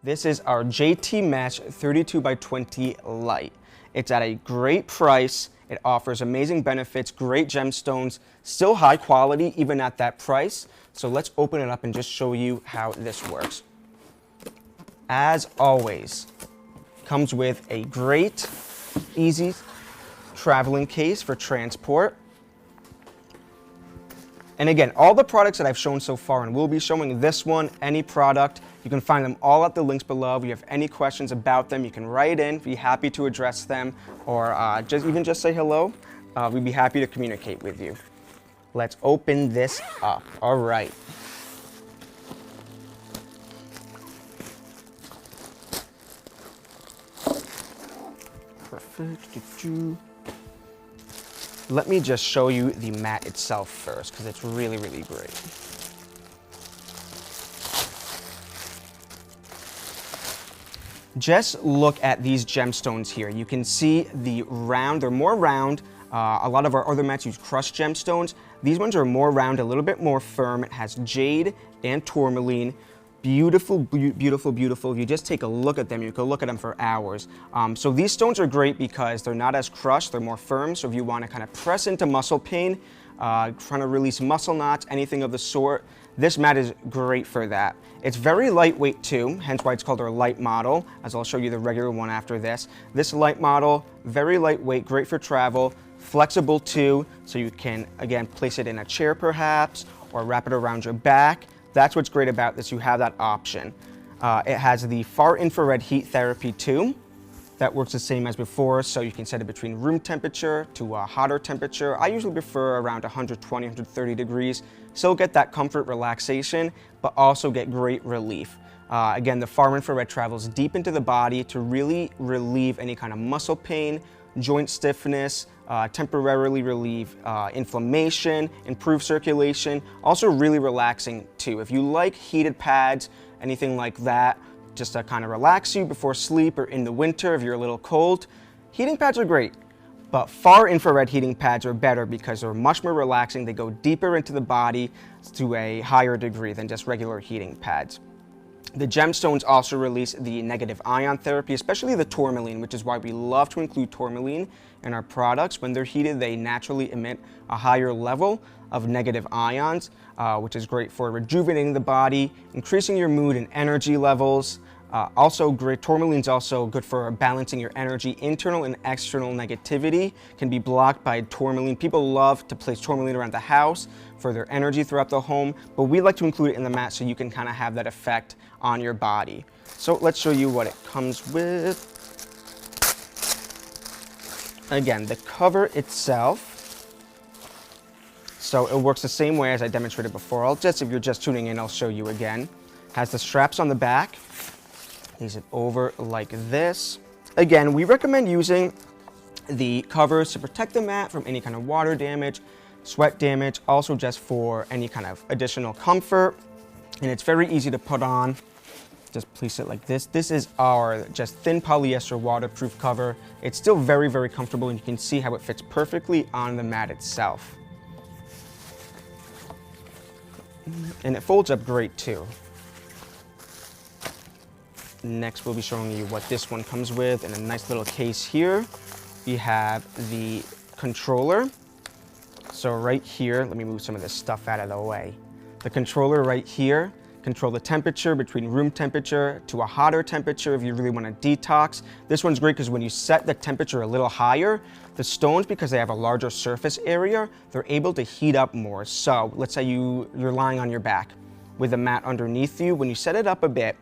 This is our JT Mesh 32 by 20 light. It's at a great price. It offers amazing benefits, great gemstones, still high quality even at that price. So let's open it up and just show you how this works. As always, comes with a great, easy traveling case for transport. And again, all the products that I've shown so far, and we'll be showing this one, any product, you can find them all at the links below. If you have any questions about them, you can write in, be happy to address them, or just say hello. We'd be happy to communicate with you. Let's open this up. All right. Perfect. Let me just show you the mat itself first, because it's really, really great. Just look at these gemstones here. You can see the round, they're more round. A lot of our other mats use crushed gemstones. These ones are more round, a little bit more firm. It has jade and tourmaline. Beautiful, beautiful, beautiful. If you just take a look at them, you can look at them for hours. So these stones are great because they're not as crushed, they're more firm. So if you want to kind of press into muscle pain, trying to release muscle knots, anything of the sort, this mat is great for that. It's very lightweight too, hence why it's called our light model, as I'll show you the regular one after this. This light model, very lightweight, great for travel, flexible too, so you can, again, place it in a chair perhaps, or wrap it around your back. That's what's great about this, you have that option. It has the far infrared heat therapy too. That works the same as before, so you can set it between room temperature to a hotter temperature. I usually prefer around 120, 130 degrees. Still get that comfort, relaxation, but also get great relief. Again, the far infrared travels deep into the body to really relieve any kind of muscle pain, joint stiffness, temporarily relieve inflammation, improve circulation, also really relaxing too. If you like heated pads, anything like that, just to kind of relax you before sleep or in the winter if you're a little cold, heating pads are great. But far infrared heating pads are better because they're much more relaxing. They go deeper into the body to a higher degree than just regular heating pads. The gemstones also release the negative ion therapy, especially the tourmaline, which is why we love to include tourmaline in our products. When they're heated, they naturally emit a higher level of negative ions, which is great for rejuvenating the body, increasing your mood and energy levels. Also great, tourmaline's also good for balancing your energy. Internal and external negativity can be blocked by tourmaline. People love to place tourmaline around the house for their energy throughout the home, but we like to include it in the mat so you can kind of have that effect on your body. So let's show you what it comes with. Again, the cover itself. So it works the same way as I demonstrated before. If you're just tuning in, I'll show you again. Has the straps on the back. Lays it over like this. Again, we recommend using the covers to protect the mat from any kind of water damage, sweat damage, also just for any kind of additional comfort. And it's very easy to put on. Just place it like this. This is our just thin polyester waterproof cover. It's still very, very comfortable, and you can see how it fits perfectly on the mat itself. And it folds up great too. Next, we'll be showing you what this one comes with in a nice little case here. We have the controller. So right here, let me move some of this stuff out of the way. The controller right here, control the temperature between room temperature to a hotter temperature if you really want to detox. This one's great because when you set the temperature a little higher, the stones, because they have a larger surface area, they're able to heat up more. So let's say you're lying on your back with a mat underneath you. When you set it up a bit,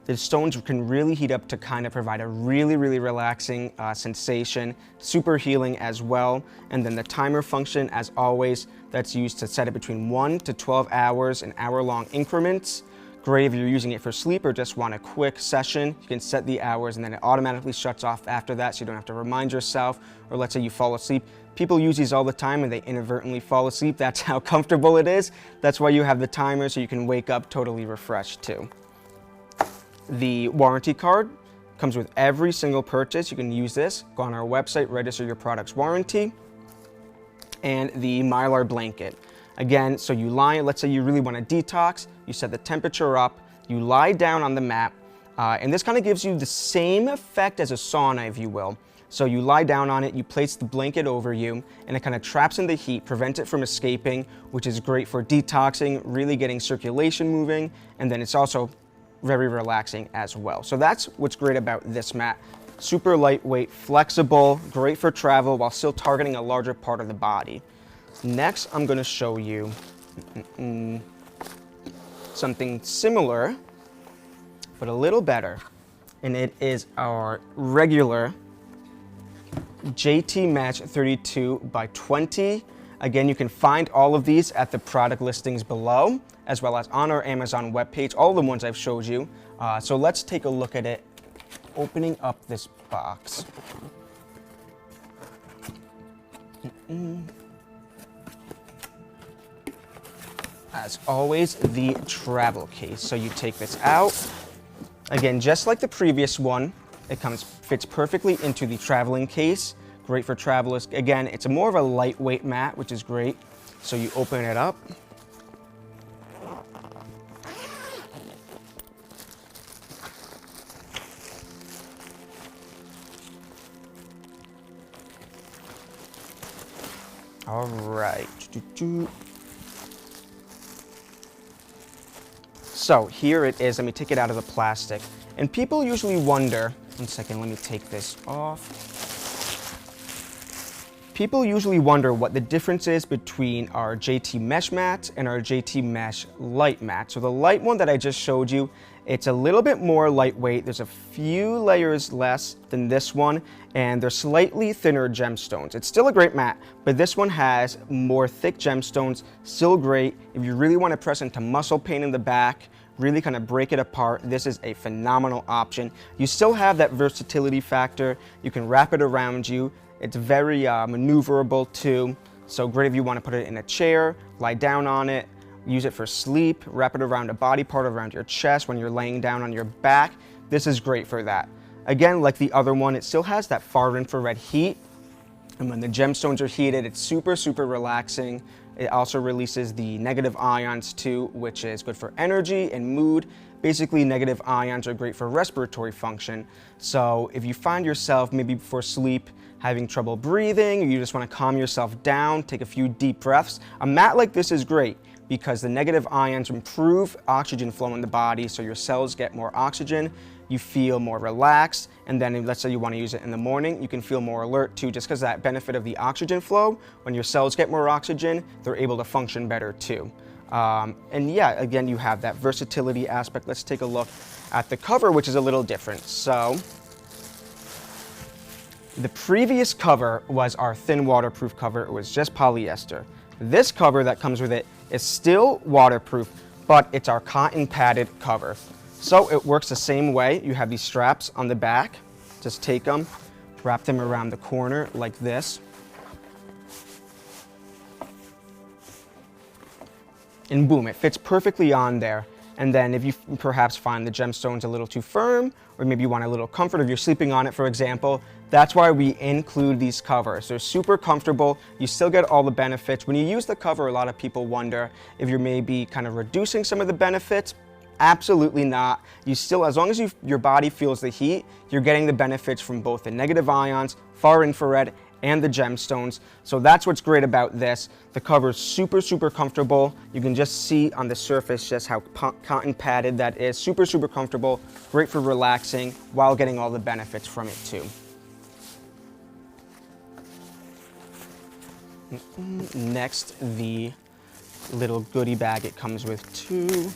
the stones can really heat up to kind of provide a really, really relaxing sensation, super healing as well. And then the timer function, as always, that's used to set it between 1 to 12 hours in hour-long increments. Great if you're using it for sleep or just want a quick session. You can set the hours and then it automatically shuts off after that, so you don't have to remind yourself. Or let's say you fall asleep. People use these all the time and they inadvertently fall asleep. That's how comfortable it is. That's why you have the timer, so you can wake up totally refreshed too. The warranty card comes with every single purchase. You can use this, go on our website, register your product's warranty, and the mylar blanket. Again, so you lie, let's say you really want to detox, you set the temperature up, you lie down on the mat, And this kind of gives you the same effect as a sauna, if you will. So you lie down on it, you place the blanket over you, and it kind of traps in the heat, prevents it from escaping, which is great for detoxing, really getting circulation moving, and then it's also very relaxing as well. So that's what's great about this mat. Super lightweight, flexible, great for travel while still targeting a larger part of the body. Next, I'm going to show you something similar, but a little better, and it is our regular JT Match 32 by 20. Again, you can find all of these at the product listings below, as well as on our Amazon webpage, all the ones I've showed you. So let's take a look at it, opening up this box. As always, the travel case. So you take this out. Again, just like the previous one, it fits perfectly into the traveling case. Great for travelers. Again, it's more of a lightweight mat, which is great. So you open it up. All right. So here it is. Let me take it out of the plastic. And people usually wonder, one second, let me take this off. People usually wonder what the difference is between our JT Mesh mat and our JT Mesh Light mat. So the light one that I just showed you, it's a little bit more lightweight. There's a few layers less than this one, and they're slightly thinner gemstones. It's still a great mat, but this one has more thick gemstones, still great. If you really want to press into muscle pain in the back, really kind of break it apart, this is a phenomenal option. You still have that versatility factor. You can wrap it around you. It's very maneuverable too. So great if you want to put it in a chair, lie down on it, use it for sleep, wrap it around a body part, around your chest when you're laying down on your back. This is great for that. Again, like the other one, it still has that far infrared heat. And when the gemstones are heated, it's super, super relaxing. It also releases the negative ions too, which is good for energy and mood. Basically, negative ions are great for respiratory function. So if you find yourself maybe before sleep having trouble breathing, or you just want to calm yourself down, take a few deep breaths, a mat like this is great because the negative ions improve oxygen flow in the body, so your cells get more oxygen, you feel more relaxed, and then let's say you want to use it in the morning, you can feel more alert too, just because that benefit of the oxygen flow. When your cells get more oxygen, they're able to function better too. And yeah, again, you have that versatility aspect. Let's take a look at the cover, which is a little different. So the previous cover was our thin waterproof cover. It was just polyester. This cover that comes with it is still waterproof, but it's our cotton padded cover. So it works the same way. You have these straps on the back. Just take them, wrap them around the corner like this. And boom, it fits perfectly on there. And then if you perhaps find the gemstones a little too firm, or maybe you want a little comfort if you're sleeping on it, for example, that's why we include these covers. They're super comfortable. You still get all the benefits. When you use the cover, a lot of people wonder if you're maybe kind of reducing some of the benefits. Absolutely not. You still, as long as your body feels the heat, you're getting the benefits from both the negative ions, far infrared, and the gemstones. So that's what's great about this. The cover is super, super comfortable. You can just see on the surface just how cotton padded that is. Super, super comfortable. Great for relaxing while getting all the benefits from it too. Next, the little goodie bag it comes with too.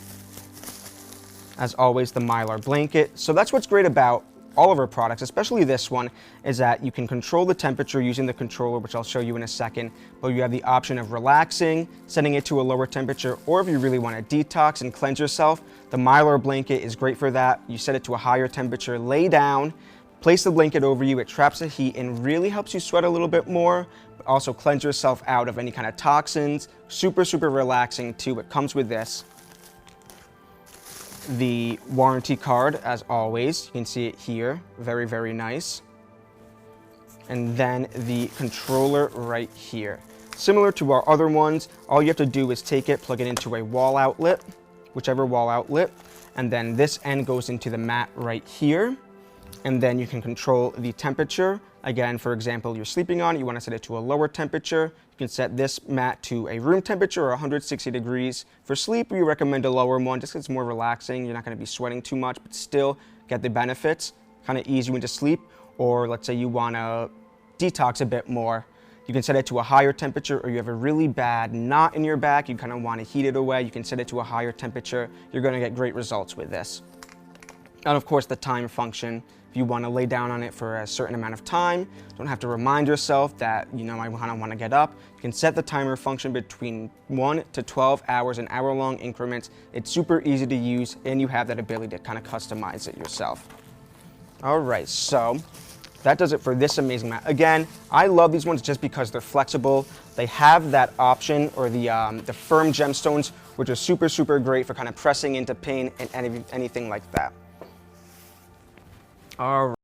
As always, the mylar blanket. So that's what's great about all of our products, especially this one, is that you can control the temperature using the controller, which I'll show you in a second, but you have the option of relaxing, setting it to a lower temperature, or if you really want to detox and cleanse yourself, the mylar blanket is great for that. You set it to a higher temperature, lay down, place the blanket over you, it traps the heat and really helps you sweat a little bit more, but also cleanse yourself out of any kind of toxins. Super, super relaxing too. It comes with this. The warranty card, as always, you can see it here, very, very nice. And then the controller right here. Similar to our other ones, all you have to do is take it, plug it into a wall outlet, whichever wall outlet, and then this end goes into the mat right here. And then you can control the temperature. Again, for example, you're sleeping on it, you want to set it to a lower temperature. You can set this mat to a room temperature or 160 degrees. For sleep, we recommend a lower one just because it's more relaxing. You're not going to be sweating too much, but still get the benefits. Kind of ease you into sleep. Or let's say you want to detox a bit more. You can set it to a higher temperature, or you have a really bad knot in your back, you kind of want to heat it away, you can set it to a higher temperature. You're going to get great results with this. And of course, the time function. If you want to lay down on it for a certain amount of time, don't have to remind yourself that, I kind of want to get up. You can set the timer function between 1 to 12 hours in hour-long increments. It's super easy to use, and you have that ability to kind of customize it yourself. All right, so that does it for this amazing mat. Again, I love these ones just because they're flexible. They have that option, or the firm gemstones, which are super, super great for kind of pressing into pain and anything like that. All right.